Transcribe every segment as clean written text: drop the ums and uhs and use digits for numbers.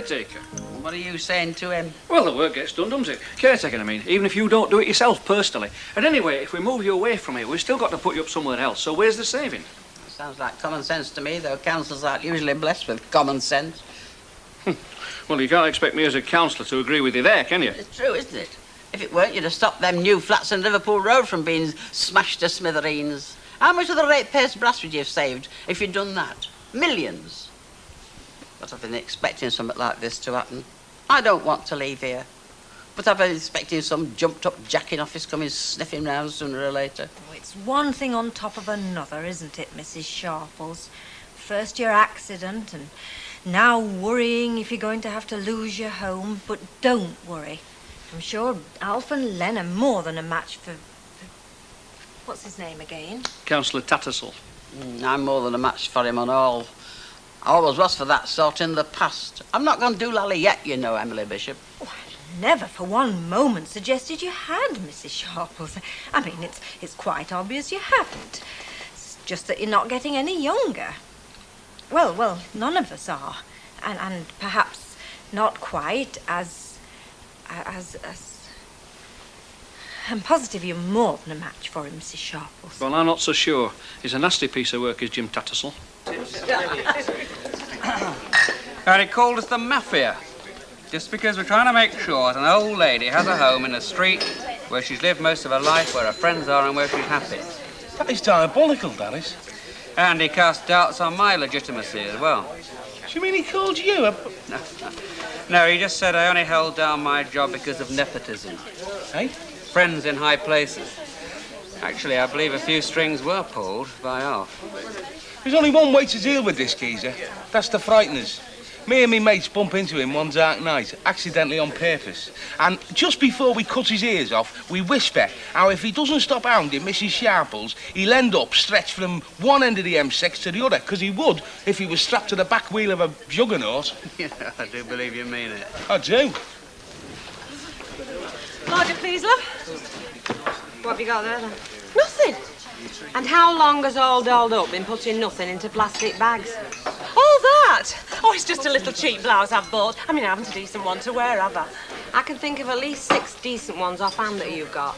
caretaker. What are you saying to him? Well, the work gets done, doesn't it? Caretaking, I mean, even if you don't do it yourself personally. And anyway, if we move you away from here, we've still got to put you up somewhere else, so where's the saving? Sounds like common sense to me, though councillors aren't usually blessed with common sense. Well, you can't expect me as a councillor to agree with you there, can you? It's true, isn't it? If it weren't, you'd have stopped them new flats in Liverpool Road from being smashed to smithereens. How much of the ratepayers' brass would you have saved if you'd done that? Millions. But I've been expecting something like this to happen. I don't want to leave here. But I've been expecting some jumped-up jack in office coming sniffing round sooner or later. Oh, it's one thing on top of another, isn't it, Mrs. Sharples? First your accident, and now worrying if you're going to have to lose your home. But don't worry. I'm sure Alf and Len are more than a match for what's his name again? Councillor Tattersall. I'm more than a match for him on all. I always was for that sort in the past. I'm not going to do lally yet, you know, Emily Bishop. Oh, I never for one moment suggested you had, Mrs. Sharples. I mean, it's quite obvious you haven't. It's just that you're not getting any younger. Well, none of us are. And perhaps not quite as... I'm positive you're more than a match for him, Mrs. Sharples. Well, I'm not so sure. He's a nasty piece of work, is Jim Tattersall. And he called us the Mafia, just because we're trying to make sure that an old lady has a home in a street where she's lived most of her life, where her friends are and where she's happy. That is diabolical, that is. And he cast doubts on my legitimacy as well. Do you mean he called you a... No, he just said I only held down my job because of nepotism. Hey? Friends in high places. Actually, I believe a few strings were pulled by Alf. There's only one way to deal with this geezer. That's to frighten us. Me and me mates bump into him one dark night, accidentally on purpose. And just before we cut his ears off, we whisper how if he doesn't stop hounding Mrs. Sharples, he'll end up stretched from one end of the M6 to the other, because he would if he was strapped to the back wheel of a juggernaut. Yeah, I do believe you mean it. I do. Larger, please, love. What have you got there, then? Nothing. And how long has all dolled up been putting nothing into plastic bags? All that? Oh, it's just a little cheap blouse I've bought. I mean, I haven't a decent one to wear, have I? I can think of at least 6 decent ones offhand that you've got.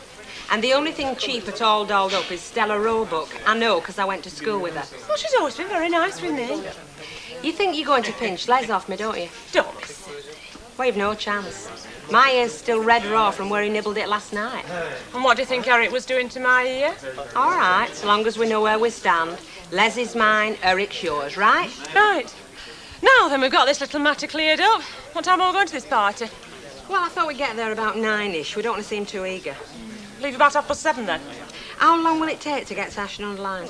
And the only thing cheap at all dolled up is Stella Roebuck. I know, because I went to school with her. Well, she's always been very nice with me. You think you're going to pinch Les off me, don't you? Don't be silly. Well, you've no chance. My ear's still red raw from where he nibbled it last night. And what do you think Eric was doing to my ear? All right, so long as we know where we stand. Les is mine, Eric's yours, right? Right. Now then, we've got this little matter cleared up. What time are we going to this party? Well, I thought we'd get there about 9-ish. We don't want to seem too eager. Leave about 7:30 then. How long will it take to get sashing on the line?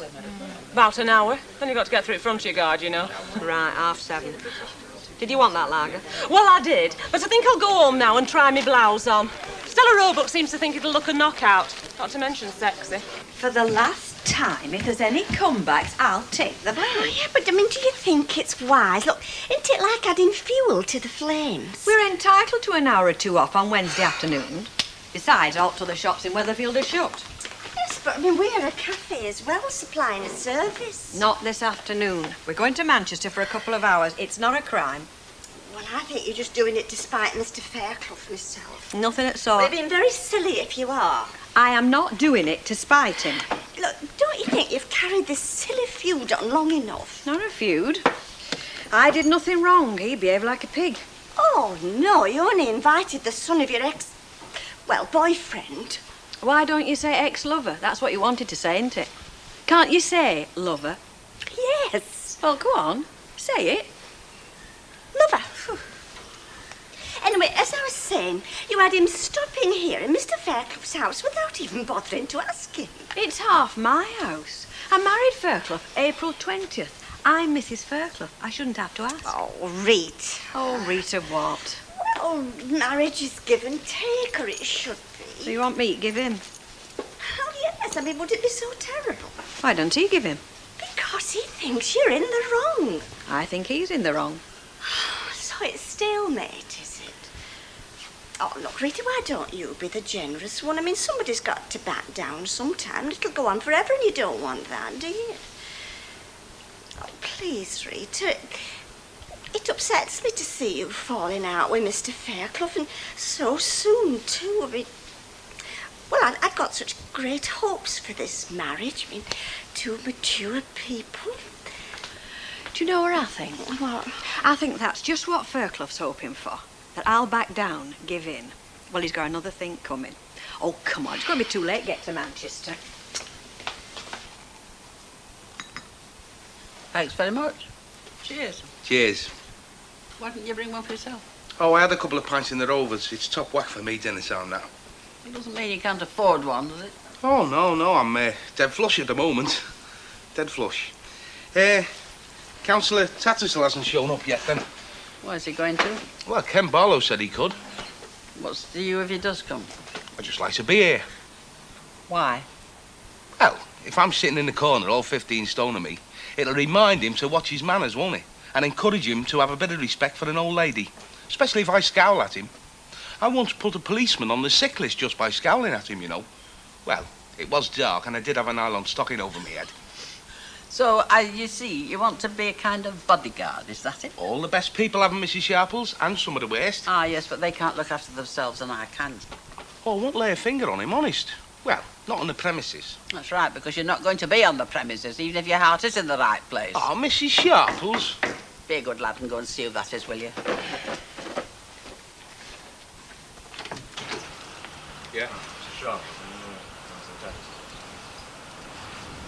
About an hour. Then you've got to get through front of your guard, you know. Right, 7:30. Did you want that lager? Well, I did, but I think I'll go home now and try my blouse on. Stella Roebuck seems to think it'll look a knockout, not to mention sexy. For the last time, if there's any comebacks, I'll take the blame. Oh, yeah, but, I mean, do you think it's wise? Look, isn't it like adding fuel to the flames? We're entitled to an hour or two off on Wednesday afternoon. Besides, all the shops in Weatherfield are shut. Yes, but, I mean, we're a cafe as well, supplying a service. Not this afternoon. We're going to Manchester for a couple of hours. It's not a crime. Well, I think you're just doing it to spite Mr. Fairclough myself. Nothing at all. Well, you're being very silly if you are. I am not doing it to spite him. Look, don't you think you've carried this silly feud on long enough? Not a feud. I did nothing wrong. He behaved like a pig. Oh, no, you only invited the son of your boyfriend. Why don't you say ex-lover? That's what you wanted to say, isn't it? Can't you say lover? Yes. Well, go on. Say it. Lover. Anyway, as I was saying, you had him stopping here in Mr. Fairclough's house without even bothering to ask him. It's half my house. I married Fairclough April 20th. I'm Mrs. Fairclough. I shouldn't have to ask. Oh, Rita. Oh, Rita what? Well, marriage is give and take, or it should be. So you want me to give him? Oh, yes. I mean, would it be so terrible? Why don't he give him? Because he thinks you're in the wrong. I think he's in the wrong. So it's stalemate, is it? Oh, look, Rita, why don't you be the generous one? I mean, somebody's got to back down sometime. It'll go on forever and you don't want that, do you? Oh, please, Rita. it upsets me to see you falling out with Mr. Fairclough, and so soon, too. I mean, well, I'd got such great hopes for this marriage. I mean, two mature people. Do you know what I think? What? I think that's just what Fairclough's hoping for. That I'll back down, give in. Well, he's got another thing coming. Oh, come on, it's going to be too late to get to Manchester. Thanks very much. Cheers. Cheers. Why didn't you bring one for yourself? Oh, I had a couple of pints in the Rovers. It's top whack for me dinner time now. It doesn't mean you can't afford one, does it? Oh, no, I'm dead flush at the moment. Dead flush. Councillor Tattersall hasn't shown up yet, then. Where's he going to? Well, Ken Barlow said he could. What's to you if he does come? I'd just like to be here. Why? Well, if I'm sitting in the corner, all 15 stone of me, it'll remind him to watch his manners, won't it? And encourage him to have a bit of respect for an old lady. Especially if I scowl at him. I once put a policeman on the sick list just by scowling at him, you know. Well, it was dark and I did have a nylon stocking over my head. So, you see, you want to be a kind of bodyguard, is that it? All the best people haven't, Mrs. Sharples, and some of the worst. Ah, yes, but they can't look after themselves and I can. Oh, I won't lay a finger on him, honest. Well, not on the premises. That's right, because you're not going to be on the premises, even if your heart is in the right place. Oh, Mrs. Sharples. Be a good lad and go and see who that is, will you? Yeah, Mr. Sharples.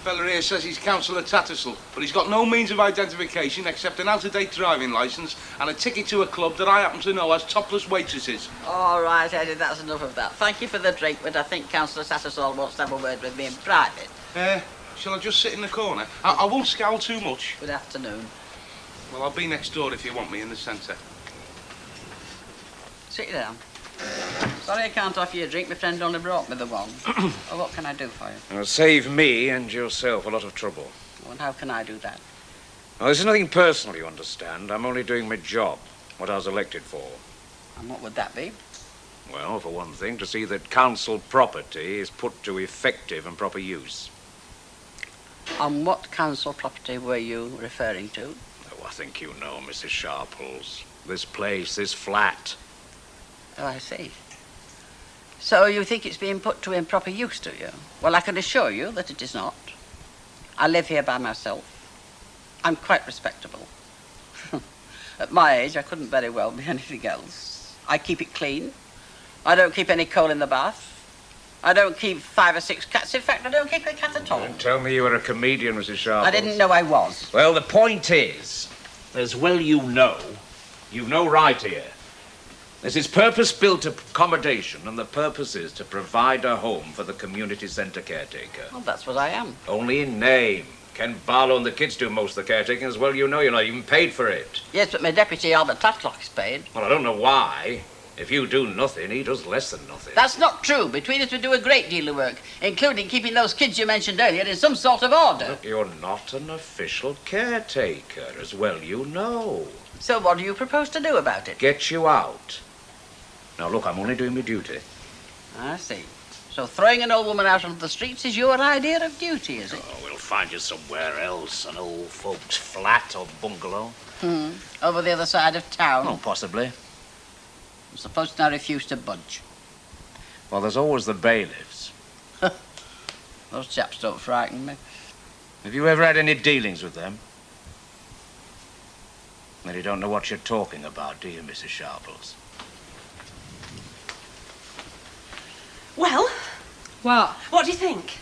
Fella here says he's Councillor Tattersall, but he's got no means of identification except an out-of-date driving licence and a ticket to a club that I happen to know has topless waitresses. All right, Eddie, that's enough of that. Thank you for the drink, but I think Councillor Tattersall wants to have a word with me in private. Shall I just sit in the corner? I won't scowl too much. Good afternoon. Well, I'll be next door if you want me in the centre. Sit down. Sorry I can't offer you a drink. My friend only brought me the one. Oh, what can I do for you? It'll save me and yourself a lot of trouble. Oh, and how can I do that? Now, this is nothing personal, you understand. I'm only doing my job, what I was elected for. And what would that be? Well, for one thing, to see that council property is put to effective and proper use. On what council property were you referring to? Oh, I think you know, Mrs. Sharples. This place, this flat. Oh, I see. So you think it's being put to improper use, do you? Well, I can assure you that it is not. I live here by myself. I'm quite respectable. At my age, I couldn't very well be anything else. I keep it clean. I don't keep any coal in the bath. I don't keep 5 or 6 cats. In fact, I don't keep a cat at all. Don't tell me you were a comedian, Mrs. Sharples. I didn't know I was. Well, the point is, as well you've no right here. This is purpose-built accommodation, and the purpose is to provide a home for the community centre caretaker. Well, that's what I am. Only in name. Ken Barlow and the kids do most of the caretaking. As well you're not even paid for it. Yes, but my deputy, Albert Tatlock, is paid. Well, I don't know why. If you do nothing, he does less than nothing. That's not true. Between us, we do a great deal of work, including keeping those kids you mentioned earlier in some sort of order. Look, you're not an official caretaker, as well you know. So what do you propose to do about it? Get you out. Now, look, I'm only doing my duty. I see. So throwing an old woman out onto the streets is your idea of duty, is it? Oh, we'll find you somewhere else, an old folks' flat or bungalow. Over the other side of town? Oh, possibly. I'm supposed to now refuse to budge. Well, there's always the bailiffs. Those chaps don't frighten me. Have you ever had any dealings with them? Then you don't know what you're talking about, do you, Mrs. Sharples? Well? What? What do you think?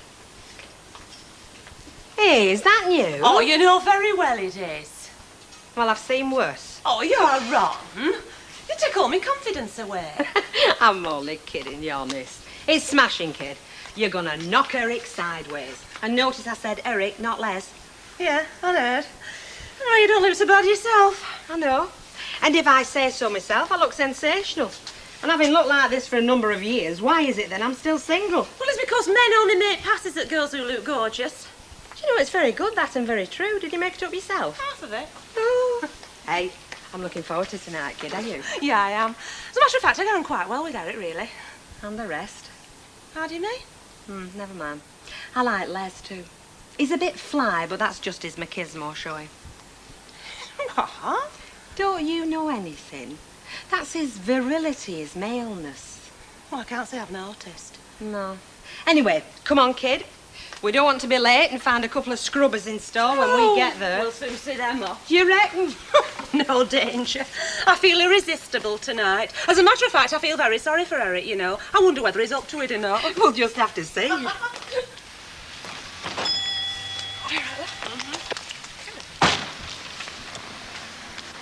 Hey, is that new? Oh, you know very well it is. Well, I've seen worse. Oh, you're wrong. You took all my confidence away. I'm only kidding, you're miss. It's smashing, kid. You're gonna knock Eric sideways. And notice I said Eric, not Les. Yeah, I heard. Oh, you don't look so bad yourself. I know. And if I say so myself, I look sensational. And having looked like this for a number of years, why is it then I'm still single? Well, it's because men only make passes at girls who look gorgeous. Do you know, it's very good, that, and very true. Did you make it up yourself? Half of it. Oh. Hey, I'm looking forward to tonight, kid, are you? Yeah, I am. As a matter of fact, I get on quite well with Eric, really. And the rest? How do you mean? Never mind. I like Les, too. He's a bit fly, but that's just his machismo showing. What? Don't you know anything? That's his virility, his maleness. Well, I can't say I've noticed. No. Anyway, come on, kid. We don't want to be late and find a couple of scrubbers in store when we get there. We'll soon see them off. Do you reckon? No danger. I feel irresistible tonight. As a matter of fact, I feel very sorry for Eric, you know. I wonder whether he's up to it or not. We'll just have to see.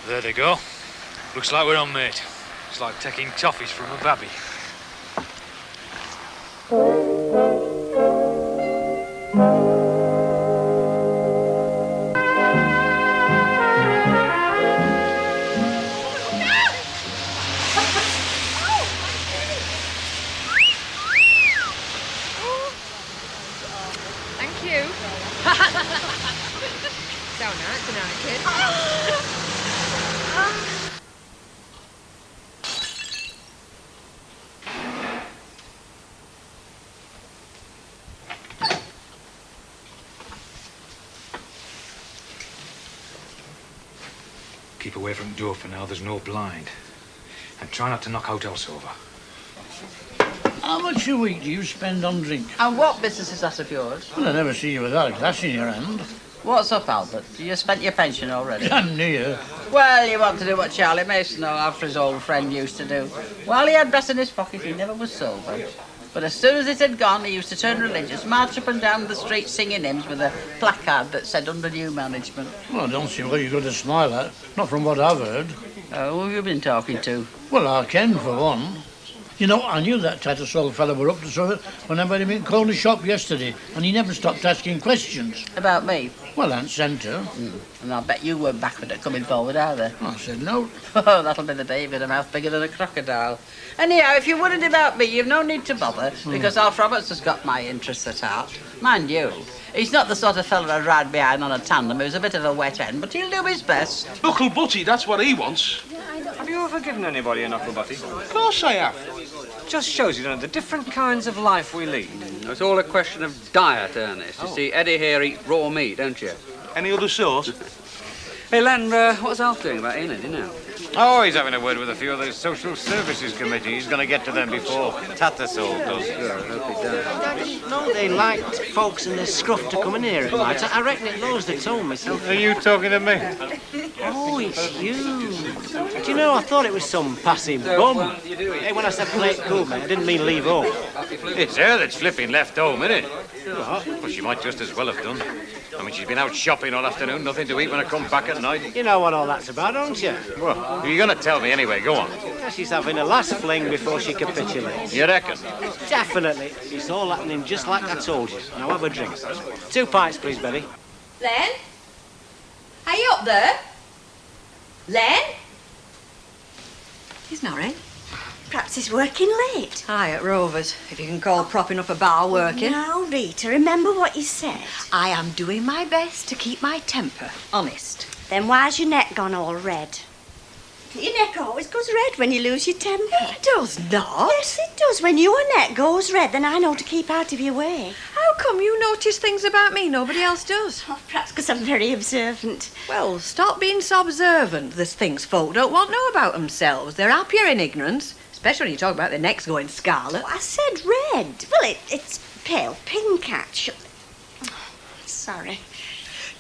There they go. Looks like we're on, mate. It's like taking toffees from a babby. Thank you. So nice tonight, kid. Keep away from the door for now, there's no blind. And try not to knock out else over. How much a week do you spend on drink? And what business is that of yours? Well, I never see you without a glass in your hand. What's up, Albert? You spent your pension already? I'm near. Well, you want to do what Charlie Mason, or after his old friend, used to do. While he had brass in his pocket, he never was sober. But as soon as it had gone, he used to turn religious, march up and down the street singing hymns with a placard that said under new management. Well, I don't see what you've got to smile at. Not from what I've heard. Oh, who have you been talking to? Well, I can, for one. You know, I knew that Tattersall fella were up to something when I met him in Cornier's shop yesterday, and he never stopped asking questions. About me? Well, Aunt Centre. And I'll bet you weren't backward at coming forward either. I said no. Oh, that'll be the day with a mouth bigger than a crocodile. Anyhow, if you're worried about me, you've no need to bother, because Alf Roberts has got my interests at heart. Mind you, he's not the sort of fella I'd ride behind on a tandem who's a bit of a wet end, but he'll do his best. Knuckle Butty, that's what he wants. Have you ever given anybody a knuckle butty? Of course I have. Just shows you know the different kinds of life we lead. It's all a question of diet, Ernest. You see, Eddie here eats raw meat, don't you? Any other sauce? Hey, Len, what's Alf doing about Enid, you know? Oh, he's having a word with a few of the Social Services Committee. He's going to get to them before Tattersall does. Sure, I hope he does. I didn't know they liked folks in their scruff to come in here at night. I reckon it knows the tone myself. Are you talking to me? Oh, it's you. Do you know, I thought it was some passing bum. Hey, when I said play it cool, mate, I didn't mean leave home. It's her that's flipping left home, innit? Well, she might just as well have done. I mean, she's been out shopping all afternoon, nothing to eat when I come back at night. You know what all that's about, don't you? Well, you're going to tell me anyway, go on. Yeah, she's having a last fling before she capitulates. You reckon? Definitely. It's all happening just like I told you. Now have a drink. 2 pints, please, Betty. Len? Are you up there? Len? He's not in. Perhaps he's working late. Aye, at Rovers, if you can call propping up a bar working. Now, Rita, remember what you said. I am doing my best to keep my temper honest. Then why's your neck gone all red? Your neck always goes red when you lose your temper. It does not. Yes, it does. When your neck goes red, then I know to keep out of your way. How come you notice things about me nobody else does? Oh, perhaps because I'm very observant. Well, stop being so observant. There's things folk don't want to know about themselves. They're happier in ignorance, especially when you talk about their necks going scarlet. Oh, I said red. Well, it's pale pink, actually. Sorry.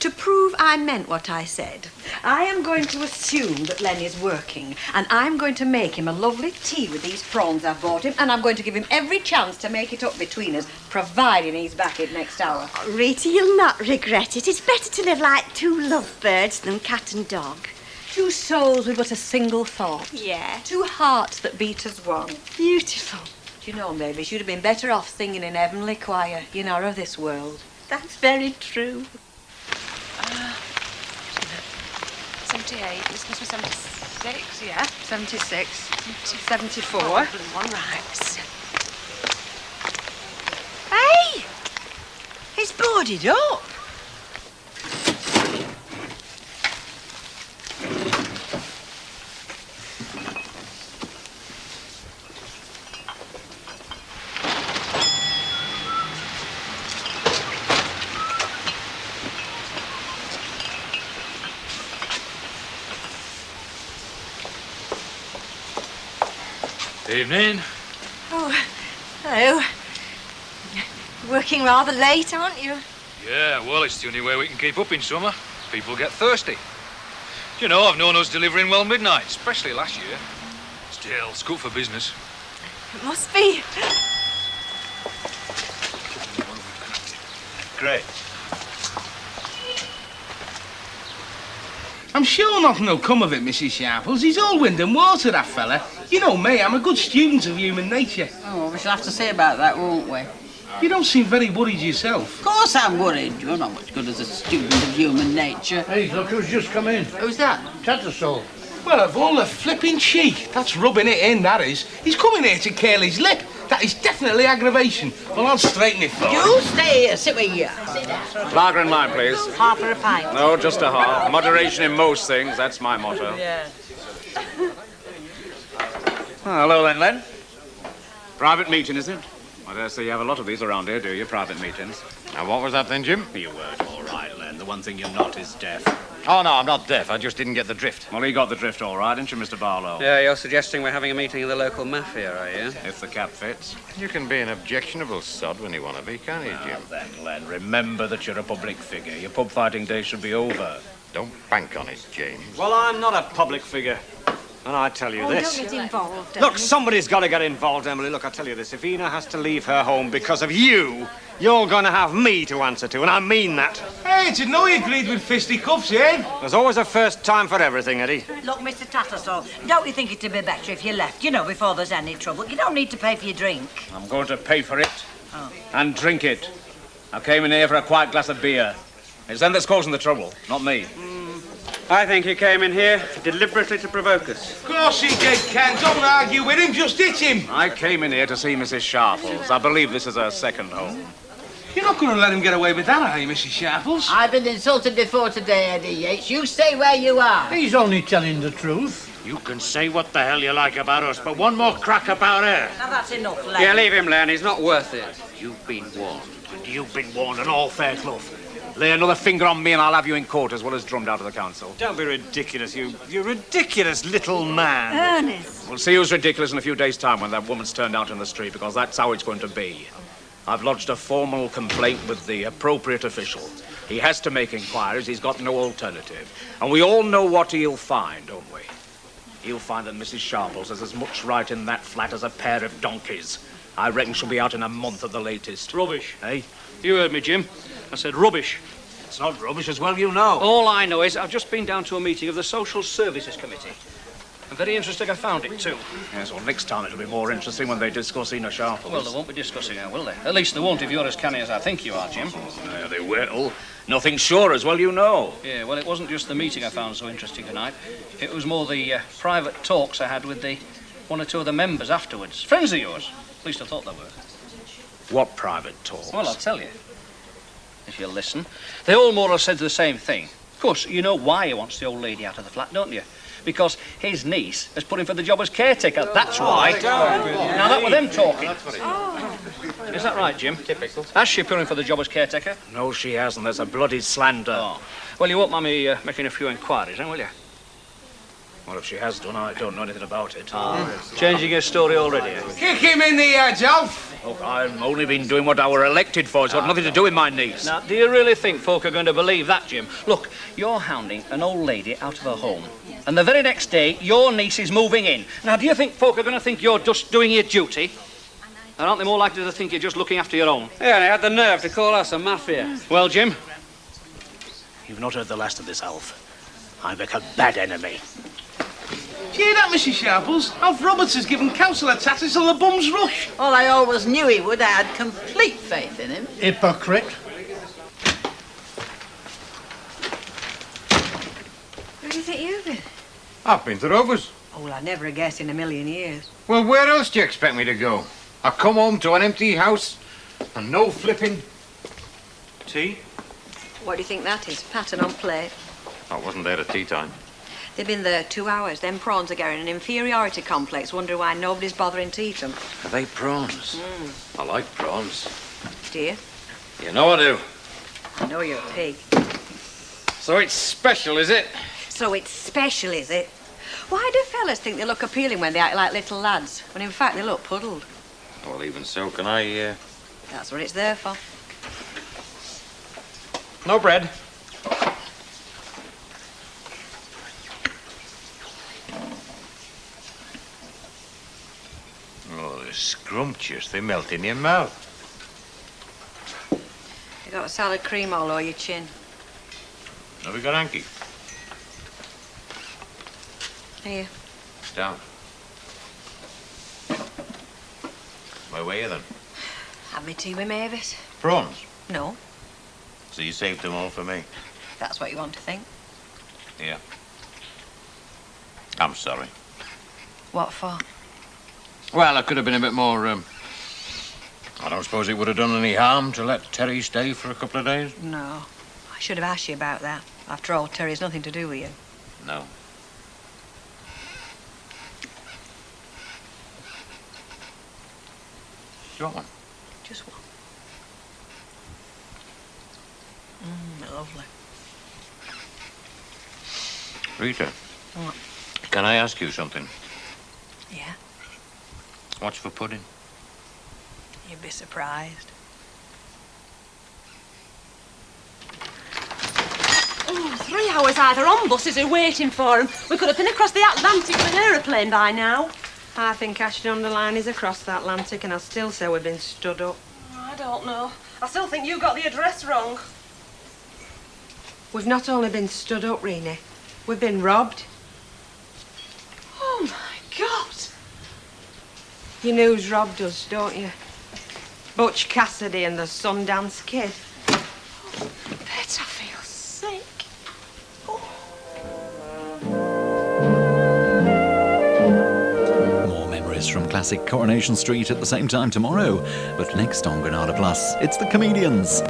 To prove I meant what I said, I am going to assume that Len is working, and I'm going to make him a lovely tea with these prawns I've bought him, and I'm going to give him every chance to make it up between us, providing he's back in next hour. Oh, Rita, you'll not regret it. It's better to live like 2 lovebirds than cat and dog. 2 souls with but a single thought. Yeah. 2 hearts that beat as one. Beautiful. Do you know, Mavis, you'd have been better off singing in heavenly choir. You're not of this world. That's very true. 78. This must be 76, yeah? 76. 74. Oh, one right. Hey! It's boarded up. Evening. Oh, hello. Working rather late, aren't you? Yeah, well, it's the only way we can keep up in summer. People get thirsty. You know, I've known us delivering well midnight, especially last year. Still, it's good for business. It must be. Great. I'm sure nothing will come of it, Mrs. Sharples. He's all wind and water, that fella. You know me, I'm a good student of human nature. Oh, we shall have to see about that, won't we? You don't seem very worried yourself. Of course I'm worried. You're not much good as a student of human nature. Hey, look who's just come in. Who's that? Tattersall. Well, of all the flipping cheek, that's rubbing it in, that is. He's coming here to curl his lip. That is definitely aggravation. Well, I'll straighten it for him. You stay here, sit with you. Sit down. Lager and lime, please. Half for a pint. No, just a half. Moderation in most things, that's my motto. Yeah. Oh, hello then, Len. Private meeting, is it? I dare say you have a lot of these around here, do you? Private meetings. Now, what was that then, Jim? You heard all right, Len. The one thing you're not is deaf. Oh, no, I'm not deaf. I just didn't get the drift. Well, he got the drift all right, didn't you, Mr. Barlow? Yeah, you're suggesting we're having a meeting of the local mafia, are you? If the cap fits. You can be an objectionable sod when you want to be, can't you, Jim? Then, Len, remember that you're a public figure. Your pub fighting days should be over. Don't bank on it, James. Well, I'm not a public figure. And I tell you this. Don't get involved, Look, somebody's got to get involved, Emily. Look, I tell you this. If Ina has to leave her home because of you, you're going to have me to answer to, and I mean that. Hey, did you know he agreed with fisticuffs, eh? There's always a first time for everything, Eddie. Look, Mr. Tattersall, don't you think it'd be better if you left, you know, before there's any trouble? You don't need to pay for your drink. I'm going to pay for it. Oh. And drink it. I came in here for a quiet glass of beer. It's them that's causing the trouble, not me. I think he came in here deliberately to provoke us. Of course he did, Ken. Don't argue with him, just hit him. I came in here to see Mrs. Sharples. I believe this is her second home. You're not going to let him get away with that, are you, Mrs. Sharples? I've been insulted before today, Eddie Yates. You stay where you are. He's only telling the truth. You can say what the hell you like about us, but one more crack about her. Now, that's enough, Len. Yeah, leave him, Len. He's not worth it. You've been warned. And you've been warned, and all fair, Clough. Lay another finger on me and I'll have you in court as well as drummed out of the council. Don't be ridiculous, you ridiculous little man. Ernest. We'll see who's ridiculous in a few days' time when that woman's turned out in the street, because that's how it's going to be. I've lodged a formal complaint with the appropriate official. He has to make inquiries. He's got no alternative. And we all know what he'll find, don't we? He'll find that Mrs. Sharples has as much right in that flat as a pair of donkeys. I reckon she'll be out in a month at the latest. Rubbish. Eh? You heard me, Jim. I said rubbish. It's not rubbish, as well you know. All I know is I've just been down to a meeting of the Social Services Committee. And very interesting I found it, too. Yes, well, next time it'll be more interesting when they discuss Ina Sharples. Well, they won't be discussing her, will they? At least they won't if you're as canny as I think you are, Jim. Yeah, they will. Nothing sure, as well you know. Yeah, well, it wasn't just the meeting I found so interesting tonight. It was more the private talks I had with the one or two of the members afterwards. Friends of yours. At least I thought they were. What private talks? Well, I'll tell you. If you'll listen. They all more or less said the same thing. Of course, you know why he wants the old lady out of the flat, don't you? Because his niece has put him for the job as caretaker. That's why. Now, that were them talking. Is that right, Jim? Typical. Has she put him for the job as caretaker? No, she hasn't. There's a bloody slander. Oh. Well, you won't mind me making a few inquiries, then, will you? Well, if she has done, I don't know anything about it. Changing your story already, eh? Kick him in the edge, Alf. Look, I've only been doing what I were elected for. It's got nothing to do with my niece. Now, do you really think folk are going to believe that, Jim? Look, you're hounding an old lady out of her home. And the very next day, your niece is moving in. Now, do you think folk are going to think you're just doing your duty? Or aren't they more likely to think you're just looking after your own? Yeah, and he had the nerve to call us a mafia. Well, Jim? You've not heard the last of this, Alf. I make a bad enemy. Do you hear that, Mrs. Sharples? Alf Roberts has given Councillor Tattersall a bum's rush. Well, I always knew he would. I had complete faith in him. Hypocrite. Where do you think you've been? I've been to Rovers. Oh, well, I'd never have guessed in a million years. Well, where else do you expect me to go? I come home to an empty house and no flipping tea. What do you think that is? Pattern on plate. I wasn't there at tea time. They've been there 2 hours. Them prawns are getting an inferiority complex. Wonder why nobody's bothering to eat them. Are they prawns? I like prawns. Do you? You know I do. I know you're a pig. So it's special, is it? So it's special, is it? Why do fellas think they look appealing when they act like little lads, when in fact they look puddled? Well, even so, can I, That's what it's there for. No bread. Oh, they're scrumptious. They melt in your mouth. You got salad cream all over your chin. Have we got hanky? Here. Down. Where were you then? Have me tea with Mavis? Prawns. No, So you saved them all for me? if that's what you want to think. Yeah. I'm sorry. What for? Well, I could have been a bit more, I don't suppose it would have done any harm to let Terry stay for a couple of days? No. I should have asked you about that. After all, Terry's nothing to do with you. No. Do you want one? Just one. Lovely. Rita, What? can I ask you something? Yeah? What's for pudding? You'd be surprised. Oh, 3 hours either on buses or waiting for him. We could have been across the Atlantic with an aeroplane by now. I think I should underline is across the Atlantic, and I still say we've been stood up. I don't know. I still think you got the address wrong. We've not only been stood up, Renee, we've been robbed. Oh, my God. You know who's robbed us, don't you? Butch Cassidy and the Sundance Kid. Bet I feel sick. More memories from classic Coronation Street at the same time tomorrow. But next on Granada Plus, it's the Comedians.